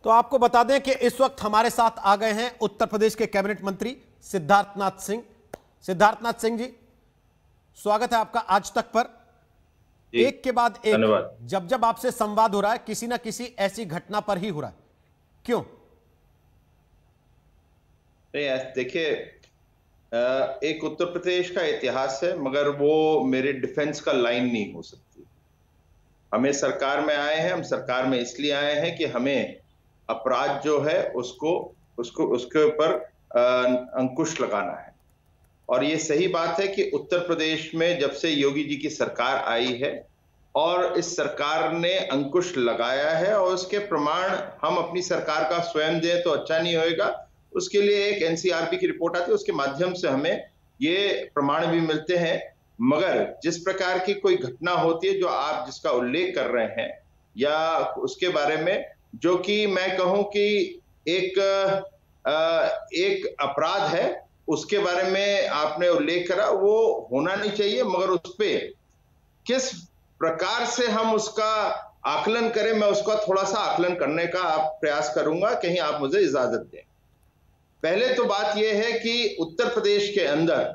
तो आपको बता दें कि इस वक्त हमारे साथ आ गए हैं उत्तर प्रदेश के कैबिनेट मंत्री सिद्धार्थनाथ सिंह। सिद्धार्थनाथ सिंह जी, स्वागत है आपका आज तक पर। एक के बाद एक धन्यवाद। जब जब आपसे संवाद हो रहा है किसी ना किसी ऐसी घटना पर ही हो रहा है, क्यों? नहीं, देखिए, एक उत्तर प्रदेश का इतिहास है, मगर वो मेरे डिफेंस का लाइन नहीं हो सकती। हमें सरकार में आए हैं, हम सरकार में इसलिए आए हैं कि हमें अपराध जो है उसके ऊपर अंकुश लगाना है। और ये सही बात है कि उत्तर प्रदेश में जब से योगी जी की सरकार आई है और इस सरकार ने अंकुश लगाया है, और उसके प्रमाण हम अपनी सरकार का स्वयं दें तो अच्छा नहीं होएगा। उसके लिए एक एनसीआरबी की रिपोर्ट आती है, उसके माध्यम से हमें ये प्रमाण भी मिलते हैं। मगर जिस प्रकार की कोई घटना होती है जो आप जिसका उल्लेख कर रहे हैं, या उसके बारे में जो कि मैं कहूं कि एक अपराध है, उसके बारे में आपने उल्लेख करा, वो होना नहीं चाहिए। मगर उस पे किस प्रकार से हम उसका आकलन करें, मैं उसका थोड़ा सा आकलन करने का प्रयास करूंगा, कहीं आप मुझे इजाजत दें। पहले तो बात यह है कि उत्तर प्रदेश के अंदर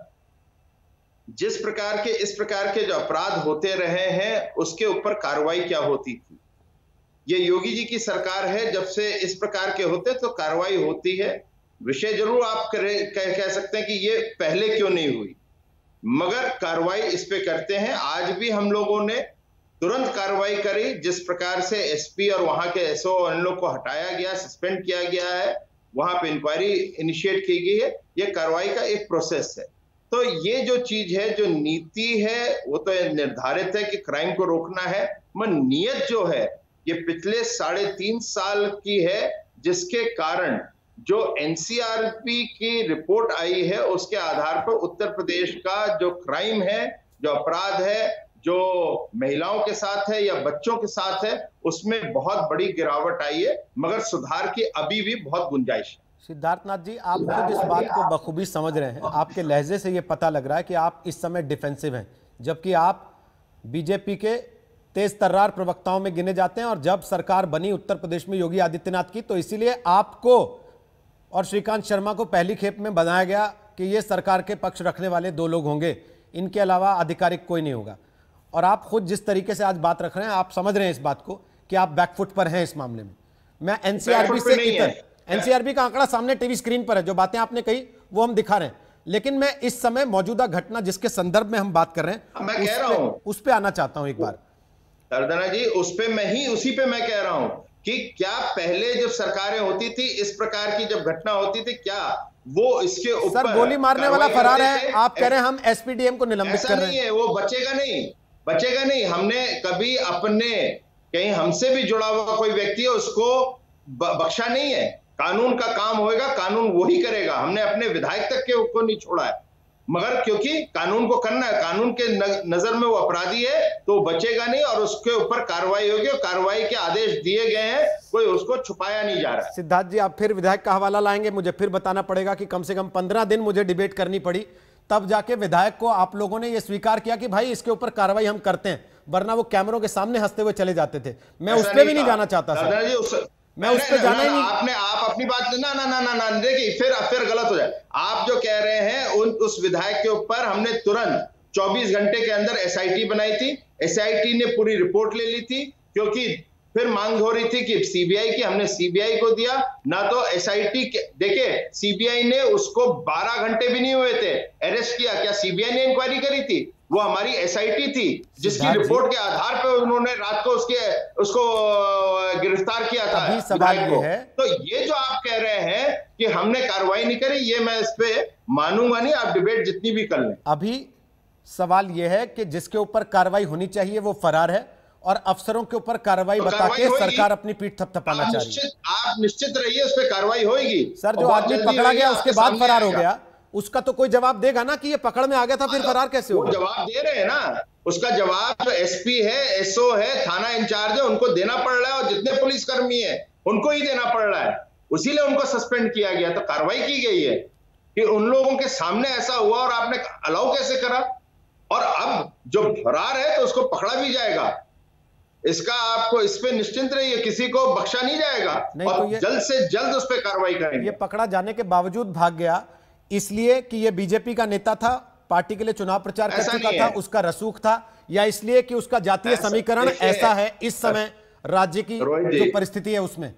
जिस प्रकार के इस प्रकार के जो अपराध होते रहे हैं, उसके ऊपर कार्रवाई क्या होती थी। ये योगी जी की सरकार है, जब से इस प्रकार के होते तो कार्रवाई होती है। विषय जरूर आप कह सकते हैं कि ये पहले क्यों नहीं हुई, मगर कार्रवाई इस पे करते हैं। आज भी हम लोगों ने तुरंत कार्रवाई करी। जिस प्रकार से एसपी और वहां के एसओ इन लोग को हटाया गया, सस्पेंड किया गया है, वहां पे इंक्वायरी इनिशिएट की गई है। ये कार्रवाई का एक प्रोसेस है। तो ये जो चीज है, जो नीति है, वो तो निर्धारित है कि क्राइम को रोकना है, मगर नियत जो है ये पिछले 3.5 साल की है, जिसके कारण जो एनसीआरबी की रिपोर्ट आई है उसके आधार पर उत्तर प्रदेश का जो क्राइम है, जो अपराध है, जो महिलाओं के साथ है या बच्चों के साथ है, उसमें बहुत बड़ी गिरावट आई है। मगर सुधार की अभी भी बहुत गुंजाइश है। सिद्धार्थनाथ जी, आप खुद इस बात को बखूबी समझ रहे हैं। आपके लहजे से यह पता लग रहा है कि आप इस समय डिफेंसिव हैं, जबकि आप बीजेपी के तेज तर्रार प्रवक्ताओं में गिने जाते हैं। और जब सरकार बनी उत्तर प्रदेश में योगी आदित्यनाथ की, तो इसीलिए आपको और श्रीकांत शर्मा को पहली खेप में बनाया गया कि ये सरकार के पक्ष रखने वाले 2 लोग होंगे, इनके अलावा आधिकारिक कोई नहीं होगा। और आप खुद जिस तरीके से आज बात रख रहे हैं, आप समझ रहे हैं इस बात को कि आप बैकफुट पर हैं इस मामले में। मैं एनसीआरबी से एनसीआरबी का आंकड़ा सामने टीवी स्क्रीन पर है, जो बातें आपने कही वो हम दिखा रहे हैं। लेकिन मैं इस समय मौजूदा घटना जिसके संदर्भ में हम बात कर रहे हैं, मैं कह रहा हूं उस पर आना चाहता हूं एक बार। अर्दना जी, उसी पे मैं कह रहा हूं कि क्या पहले जब सरकारें होती थी, इस प्रकार की जब घटना होती थी, क्या वो इसके ऊपर सर गोली मारने वाला फरार है, आप कह रहे हैं हम एसपीडीएम को निलंबित कर रहे हैं। नहीं है, वो बचेगा नहीं। हमने कभी अपने कहीं हमसे भी जुड़ा हुआ कोई व्यक्ति है उसको बख्शा नहीं है। कानून का काम होएगा, कानून वही करेगा। हमने अपने विधायक तक के को नहीं छोड़ा है, मगर क्योंकि कानून को करना है, कानून के नजर में वो अपराधी है तो बचेगा नहीं, और उसके ऊपर कार्रवाई होगी। और कार्रवाई के आदेश दिए गए हैं, कोई उसको छुपाया नहीं जा रहा है। सिद्धार्थ जी, आप फिर विधायक का हवाला लाएंगे, मुझे फिर बताना पड़ेगा कि कम से कम 15 दिन मुझे डिबेट करनी पड़ी, तब जाके विधायक को आप लोगों ने यह स्वीकार किया कि भाई इसके ऊपर कार्रवाई हम करते हैं, वरना वो कैमरों के सामने हंसते हुए चले जाते थे। मैं उस पर भी नहीं जाना चाहता सर, मैं उस पर जाना ही नहीं। आप अपनी बात ना देखिए, फिर गलत हो जाए। आप जो कह रहे हैं उस विधायक के ऊपर हमने तुरंत 24 घंटे के अंदर एसआईटी बनाई थी। एसआईटी ने पूरी रिपोर्ट ले ली थी, क्योंकि फिर मांग हो रही थी कि सीबीआई की, हमने सीबीआई को दिया ना। तो एसआईटी देखिए, सीबीआई ने उसको 12 घंटे भी नहीं हुए थे अरेस्ट किया। क्या सीबीआई ने इंक्वायरी करी थी? वो हमारी एसआईटी थी, जिसकी रिपोर्ट के आधार पर उन्होंने रात को उसको गिरफ्तार किया था। सवाल ये है, तो ये जो आप कह रहे हैं कि हमने कार्रवाई नहीं करी, ये मैं इस पे मानूंगा नहीं। आप डिबेट जितनी भी कर लें। अभी सवाल यह है कि जिसके ऊपर कार्रवाई होनी चाहिए वो फरार है, और अफसरों के ऊपर कार्रवाई बता के सरकार अपनी पीठ थपथपाना चाह रही है। आप निश्चित रहिए, उस पर कार्रवाई होगी। सर, जो आदमी पकड़ा गया उसके बाद फरार हो गया, उसका तो कोई जवाब देगा ना कि ये पकड़ में आ गया था, फिर फरार कैसे होगा? जवाब दे रहे हैं ना, उसका जवाब एसपी है, एसओ है, थाना इंचार्ज है, उनको देना पड़ रहा है। और जितने पुलिसकर्मी है उनको ही देना पड़ रहा है, उसीलिए उनको सस्पेंड किया गया। तो कार्रवाई की गई है कि उन लोगों के सामने ऐसा हुआ और आपने अलाउ कैसे करा। और अब जो फरार है तो उसको पकड़ा भी जाएगा। इसका आपको इस पे निश्चिंत रहिए, किसी को बख्शा नहीं जाएगा और तो जल्द से जल्द उस पर कार्रवाई करेंगे। ये पकड़ा जाने के बावजूद भाग गया इसलिए कि ये बीजेपी का नेता था, पार्टी के लिए चुनाव प्रचार कर चुका था, उसका रसूख था, या इसलिए कि उसका जातीय समीकरण ऐसा है इस समय राज्य की जो परिस्थिति है उसमें?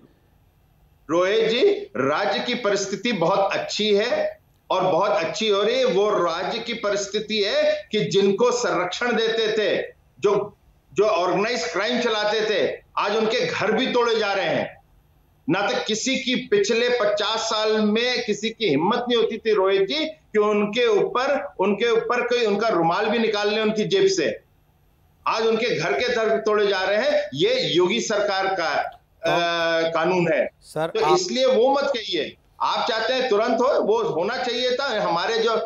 रोहित जी, राज्य की परिस्थिति बहुत अच्छी है और बहुत अच्छी हो रही है। वो राज्य की परिस्थिति है कि जिनको संरक्षण देते थे, जो ऑर्गेनाइज क्राइम चलाते थे, आज उनके घर भी तोड़े जा रहे हैं। ना तो किसी की पिछले 50 साल में किसी की हिम्मत नहीं होती थी रोहित जी कि उनके ऊपर कोई उनका रुमाल भी निकाल ले उनकी जेब से। आज उनके घर के दर तोड़े जा रहे हैं। ये योगी सरकार का कानून है सर। तो इसलिए वो मत कहिए। आप चाहते हैं तुरंत हो, वो होना चाहिए था। हमारे जो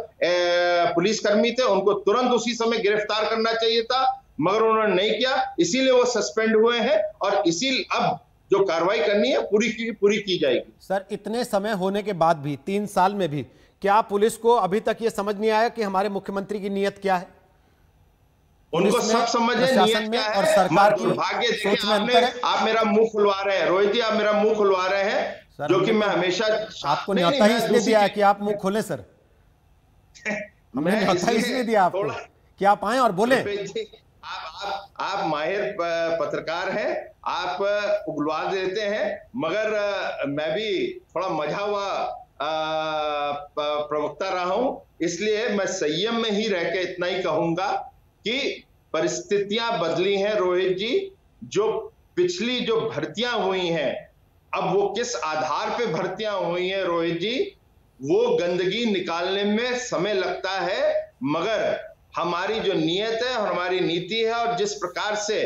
पुलिसकर्मी थे उनको तुरंत उसी समय गिरफ्तार करना चाहिए था, मगर उन्होंने नहीं किया, इसीलिए वो सस्पेंड हुए हैं। और अब जो कार्रवाई करनी है पूरी की जाएगी। सर, इतने समय होने के बाद भी, 3 साल में भी, क्या पुलिस को अभी तक ये समझ नहीं आया कि हमारे मुख्यमंत्री की नीयत क्या है? उनको सब समझ है नीयत क्या है और सरकार की सोच में अंतर है। आप मेरा मुंह खुलवा रहे हैं रोहित जी, आप मेरा मुंह खुलवा रहे हैं, जो कि मैं हमेशा आपको न्योता ही इसलिए दिया है कि आप मुंह खोलें सर। हमने न्योता इसलिए दिया आपको कि आप आए और बोले। आप माहिर पत्रकार हैं, आप उगलवा देते हैं, मगर मैं भी थोड़ा मजा हुआ प्रवक्ता रहा हूं, इसलिए मैं संयम में ही रह के इतना ही कहूंगा कि परिस्थितियां बदली हैं रोहित जी। जो पिछली जो भर्तियां हुई हैं, अब वो किस आधार पे भर्तियां हुई हैं रोहित जी, वो गंदगी निकालने में समय लगता है, मगर हमारी जो नीयत है और हमारी नीति है और जिस प्रकार से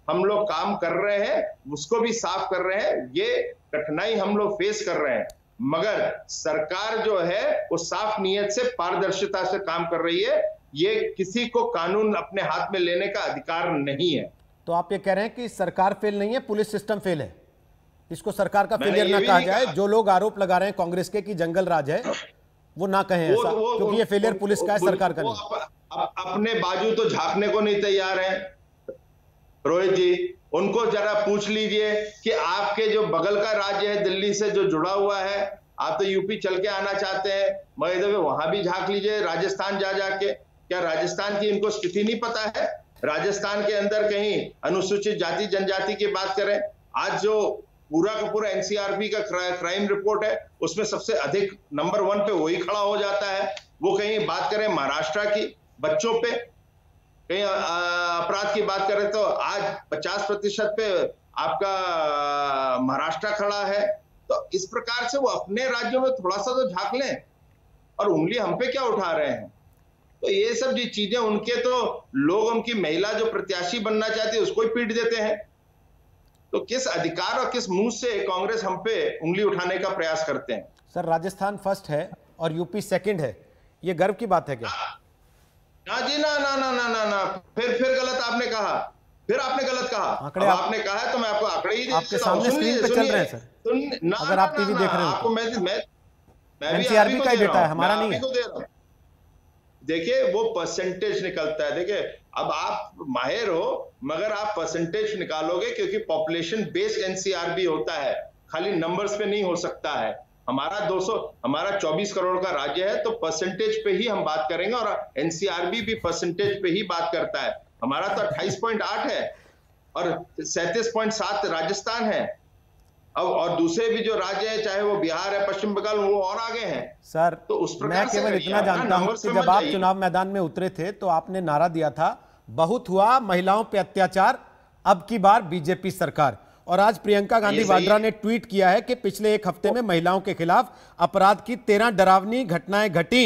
हम लोग काम कर रहे हैं उसको भी साफ कर रहे हैं। ये कठिनाई हम लोग फेस कर रहे हैं, मगर सरकार जो है वो साफ नीयत से, पारदर्शिता से काम कर रही है। ये किसी को कानून अपने हाथ में लेने का अधिकार नहीं है। तो आप ये कह रहे हैं कि सरकार फेल नहीं है, पुलिस सिस्टम फेल है? इसको सरकार का फेलियर ना कहा जाए। जो लोग आरोप लगा रहे हैं कांग्रेस के कि जंगल राज है, वो ना कहें ऐसा, क्योंकि ये फेलियर पुलिस का है, सरकार का नहीं। अपने बाजू तो झांकने को नहीं तैयार है रोहित जी। उनको जरा पूछ लीजिए कि आपके जो बगल का राज्य है दिल्ली से जो जुड़ा हुआ है, आप तो यूपी चल के आना चाहते हैं, मगर वहां भी झांक लीजिए, राजस्थान जाके। क्या राजस्थान की इनको स्थिति नहीं पता है? राजस्थान के अंदर कहीं अनुसूचित जाति जनजाति की बात करें, आज जो पूरा का पूरा एनसीआरबी का क्राइम रिपोर्ट है उसमें सबसे अधिक नंबर 1 पे वही खड़ा हो जाता है। वो कहीं बात करें महाराष्ट्र की बच्चों पे, कहीं अपराध की बात करें तो आज 50% पे आपका महाराष्ट्र खड़ा है। तो इस प्रकार से वो अपने राज्यों में थोड़ा सा तो झांक लें, और उंगली हम पे क्या उठा रहे हैं? तो ये सब जो चीजें उनके, तो लोग उनकी महिला जो प्रत्याशी बनना चाहती है उसको ही पीट देते हैं। तो किस अधिकार और किस मुंह से कांग्रेस हम पे उंगली उठाने का प्रयास करते हैं? सर, राजस्थान फर्स्ट है और यूपी सेकंड है, ये गर्व की बात है क्या? ना जी, ना ना ना ना ना ना, फिर गलत आपने कहा, फिर आपने गलत कहा। आपने कहा है तो मैं आपको आंकड़े ही आपके सामने स्क्रीन पे चल रहे हैं सर, अगर आप टीवी देख रहे हो आपको मैं एनसीआरबी का ही डेटा है, हमारा नहीं है। देखिए वो परसेंटेज निकलता है। देखिए अब आप माहिर हो, मगर आप परसेंटेज निकालोगे, क्योंकि पॉपुलेशन बेस्ड एनसीआरबी होता है, खाली नंबर्स पे नहीं हो सकता है। हमारा 24 करोड़ का राज्य है, तो परसेंटेज पे ही हम बात करेंगे, और एनसीआरबी भी परसेंटेज पे ही बात करता है। हमारा तो 28.8 है और 37.7 राजस्थान है। अब और दूसरे भी जो राज्य है, चाहे वो बिहार है, पश्चिम बंगाल, वो और आगे हैं सर। तो उस प्रकार मैं केवल इतना जानता हूं कि जब आप चुनाव मैदान में उतरे थे तो आपने नारा दिया था, बहुत हुआ महिलाओं पे अत्याचार, अब की बार बीजेपी सरकार। और आज प्रियंका गांधी वाड्रा ने ट्वीट किया है कि पिछले 1 हफ्ते में महिलाओं के खिलाफ अपराध की 13 डरावनी घटनाएं घटी।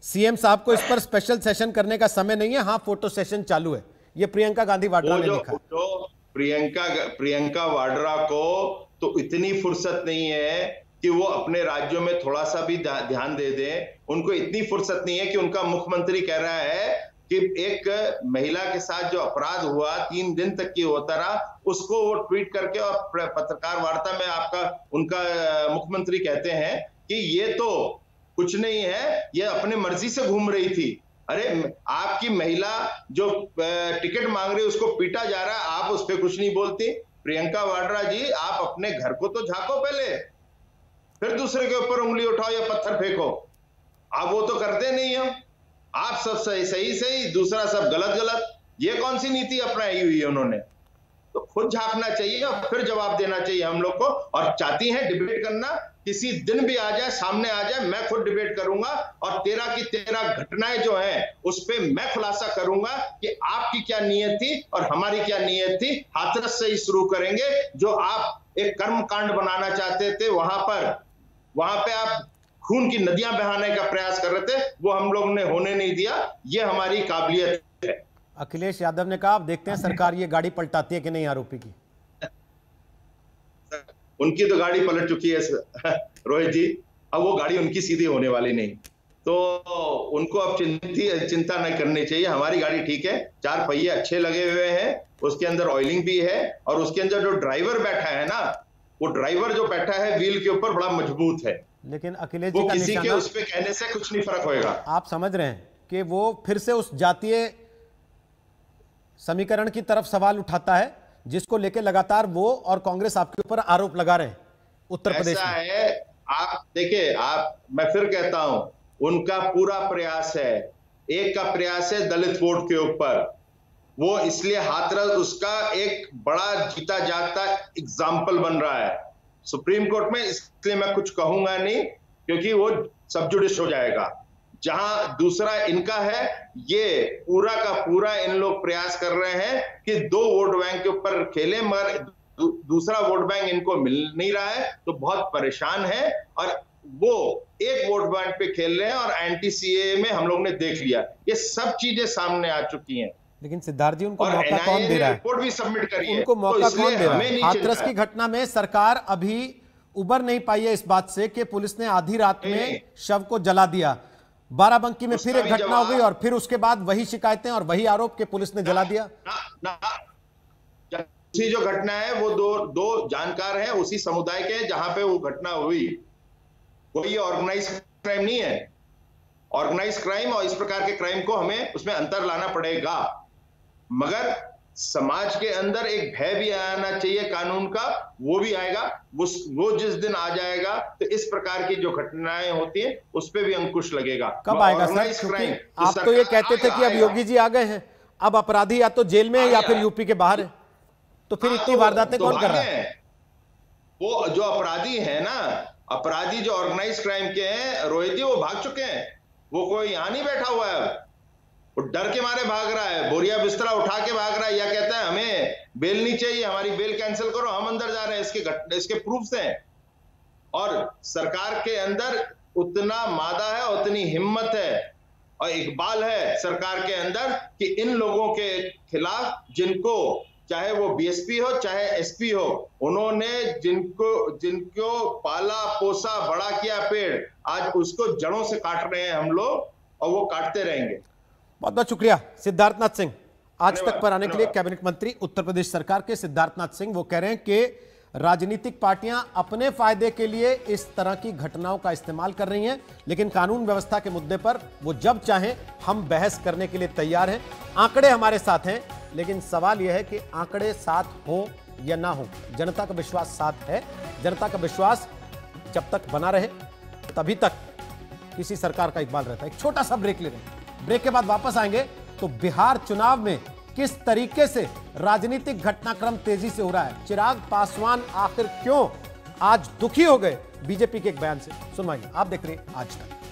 सीएम साहब को इस पर स्पेशल सेशन करने का समय नहीं है, हाँ फोटो सेशन चालू है। ये प्रियंका गांधी वाड्रा ने लिखा। तो प्रियंका वाड्रा को तो इतनी फुर्सत नहीं है कि वो अपने राज्यों में थोड़ा सा भी ध्यान दे दें। उनको इतनी फुर्सत नहीं है कि उनका मुख्यमंत्री कह रहा है कि एक महिला के साथ जो अपराध हुआ 3 दिन तक की होता रहा, उसको वो ट्वीट करके और पत्रकार वार्ता में उनका मुख्यमंत्री कहते हैं कि ये तो कुछ नहीं है, ये अपने मर्जी से घूम रही थी। अरे आपकी महिला जो टिकट मांग रही है उसको पीटा जा रहा है, आप उस पर कुछ नहीं बोलती। प्रियंका वाड्रा जी, आप अपने घर को तो झांको पहले, फिर दूसरे के ऊपर उंगली उठाओ या पत्थर फेंको। आप वो तो करते नहीं हो, आप सब सही सही सही, दूसरा सब गलत गलत। ये कौन सी नीति अपनाई हुई है उन्होंने? तो खुद झांकना चाहिए और फिर जवाब देना चाहिए हम लोग को। और चाहती हैं डिबेट करना, किसी दिन भी आ जाए, सामने आ जाए, मैं खुद डिबेट करूंगा और 13 की 13 घटनाएं जो हैं उस पे मैं खुलासा करूंगा कि आपकी क्या नीयत थी और हमारी क्या नीयत थी। हाथरस से ही शुरू करेंगे। जो आप एक कर्मकांड बनाना चाहते थे, वहां पे आप खून की नदियां बहाने का प्रयास कर रहे थे, वो हम लोग ने होने नहीं दिया। ये हमारी काबिलियत है। अखिलेश यादव ने कहा, आप देखते हैं सरकार ये गाड़ी पलटाती है कि नहीं आरोपी की। उनकी तो गाड़ी पलट चुकी है रोहित जी, अब वो गाड़ी उनकी सीधी होने वाली नहीं, तो उनको अब चिंता नहीं करनी चाहिए। हमारी गाड़ी ठीक है, 4 पहिए अच्छे लगे हुए हैं, उसके अंदर ऑयलिंग भी है और उसके अंदर जो ड्राइवर बैठा है ना, वो ड्राइवर जो बैठा है व्हील के ऊपर बड़ा मजबूत है। लेकिन अखिलेश जी का किसी के निशाना, उस पे कहने से कुछ नहीं फर्क होएगा। आप समझ रहे हैं कि वो फिर से उस जातीय समीकरण की तरफ सवाल उठाता है जिसको लेकर लगातार वो और कांग्रेस आपके ऊपर आरोप लगा रहे हैं उत्तर प्रदेश में। ऐसा है, आप देखिए, मैं फिर कहता हूं, उनका पूरा प्रयास है, एक का प्रयास है दलित वोट के ऊपर। वो इसलिए हाथरस उसका एक बड़ा जीता जागता एग्जाम्पल बन रहा है सुप्रीम कोर्ट में। इसलिए मैं कुछ कहूंगा नहीं, क्योंकि वो सब जुडिश हो जाएगा। जहां दूसरा इनका है, ये पूरा का पूरा इन लोग प्रयास कर रहे हैं कि 2 वोट बैंक के ऊपर खेलें, मगर दूसरा वोट बैंक इनको मिल नहीं रहा है, तो बहुत परेशान है। और वो एक वोट बैंक पे खेल रहे हैं और एंटी सीए में हम लोग ने देख लिया, ये सब चीजें सामने आ चुकी हैं। लेकिन सिद्धार्थ जी, उनको मौका कौन दे रहा है? रिपोर्ट भी सबमिट करी है, उनको मौका कौन दे रहा है? हाथरस की है। घटना में सरकार अभी उबर नहीं पाई है इस बात से कि पुलिस ने आधी रात में शव को जला दिया। बाराबंकी में फिर एक घटना हो गई और फिर उसके बाद वही शिकायतें और वही आरोप कि पुलिस ने जला दिया। उसी जो घटना है वो दो जानकार हैं उसी समुदाय के, जहां पे वो घटना हुई। कोई ऑर्गेनाइज क्राइम नहीं है। ऑर्गेनाइज क्राइम और इस प्रकार के क्राइम को हमें उसमें अंतर लाना पड़ेगा, मगर समाज के अंदर एक भय भी आना चाहिए कानून का, वो भी आएगा। वो जिस दिन आ जाएगा तो इस प्रकार की जो घटनाएं होती हैं उस पे भी अंकुश लगेगा। कब आएगा सर? क्योंकि आप तो ये कहते थे कि अब योगी जी आ गए हैं, अब अपराधी या तो जेल में है या फिर यूपी के बाहर है, तो फिर इतनी वारदातें कौन कर रहा है? वो जो अपराधी है ना, अपराधी जो ऑर्गेनाइज क्राइम के हैं रोहित जी, वो भाग चुके हैं। वो कोई यहां नहीं बैठा हुआ है, वो डर के मारे भाग रहा है, बोरिया बिस्तरा उठा के भाग रहा है, या कहता है हमें बेल नहीं चाहिए, हमारी बेल कैंसिल करो, हम अंदर जा रहे हैं। इसके प्रूफ्स हैं। और सरकार के अंदर उतना मादा है, उतनी हिम्मत है और इकबाल है सरकार के अंदर कि इन लोगों के खिलाफ, जिनको चाहे वो बीएसपी हो चाहे एसपी हो, उन्होंने जिनको पाला पोसा बड़ा किया पेड़, आज उसको जड़ों से काट रहे हैं हम लोग, और वो काटते रहेंगे। बहुत बहुत शुक्रिया सिद्धार्थनाथ सिंह आज तक पर आने के लिए। कैबिनेट मंत्री उत्तर प्रदेश सरकार के सिद्धार्थनाथ सिंह वो कह रहे हैं कि राजनीतिक पार्टियां अपने फायदे के लिए इस तरह की घटनाओं का इस्तेमाल कर रही हैं, लेकिन कानून व्यवस्था के मुद्दे पर वो जब चाहें हम बहस करने के लिए तैयार हैं। आंकड़े हमारे साथ हैं, लेकिन सवाल यह है कि आंकड़े साथ हो या ना हो, जनता का विश्वास साथ है। जनता का विश्वास जब तक बना रहे तभी तक किसी सरकार का इकबाल रहता है। एक छोटा सा ब्रेक ले रहे हैं, ब्रेक के बाद वापस आएंगे तो बिहार चुनाव में किस तरीके से राजनीतिक घटनाक्रम तेजी से हो रहा है, चिराग पासवान आखिर क्यों आज दुखी हो गए बीजेपी के एक बयान से, सुनवाइए। आप देख रहे हैं आज तक।